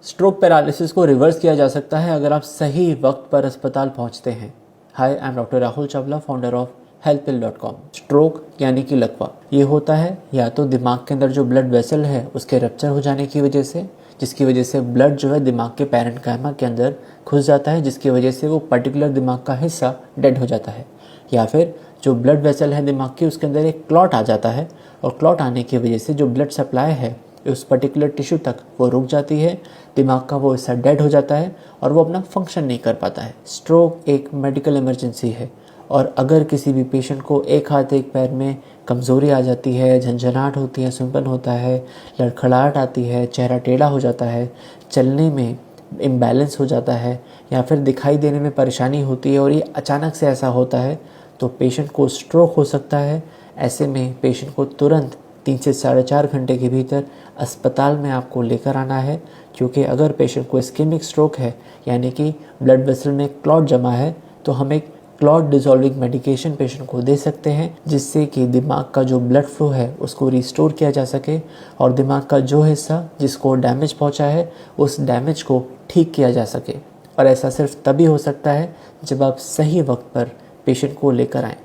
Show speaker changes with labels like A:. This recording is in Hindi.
A: स्ट्रोक पैरालिसिस को रिवर्स किया जा सकता है अगर आप सही वक्त पर अस्पताल पहुंचते हैं। Hi, I am doctor Rahul Chawla, founder of healthpill.com। Stroke यानी कि लकवा, ये होता है या तो दिमाग के अंदर जो ब्लड वेसल है उसके रप्चर हो जाने की वजह से, जिसकी वजह से ब्लड जो है दिमाग के पैरेन्काइमा के अंदर घुस जाता है, जिसकी वजह से वो पर्टिकुलर दिमाग का हिस्सा डेड हो जाता है। या फिर जो ब्लड वेसल है दिमाग की, उसके अंदर एक क्लॉट आ जाता है और क्लॉट आने की वजह से जो ब्लड सप्लाई है उस पर्टिकुलर टिश्यू तक वो रुक जाती है, दिमाग का वो हिस्सा डेड हो जाता है और वो अपना फंक्शन नहीं कर पाता है। स्ट्रोक एक मेडिकल इमरजेंसी है और अगर किसी भी पेशेंट को एक हाथ एक पैर में कमज़ोरी आ जाती है, झंझनाहट होती है, सुनपन होता है, लड़खड़ाहट आती है, चेहरा टेढ़ा हो जाता है, चलने में इम्बैलेंस हो जाता है या फिर दिखाई देने में परेशानी होती है और ये अचानक से ऐसा होता है तो पेशेंट को स्ट्रोक हो सकता है। ऐसे में पेशेंट को तुरंत 3 से 4.5 घंटे के भीतर अस्पताल में आपको लेकर आना है, क्योंकि अगर पेशेंट को इस्केमिक स्ट्रोक है यानी कि ब्लड वेसल में क्लॉट जमा है तो हम एक क्लॉट डिसॉल्विंग मेडिकेशन पेशेंट को दे सकते हैं, जिससे कि दिमाग का जो ब्लड फ्लो है उसको रिस्टोर किया जा सके और दिमाग का जो हिस्सा जिसको डैमेज पहुंचा है उस डैमेज को ठीक किया जा सके। और ऐसा सिर्फ तभी हो सकता है जब आप सही वक्त पर पेशेंट को लेकर आएँ।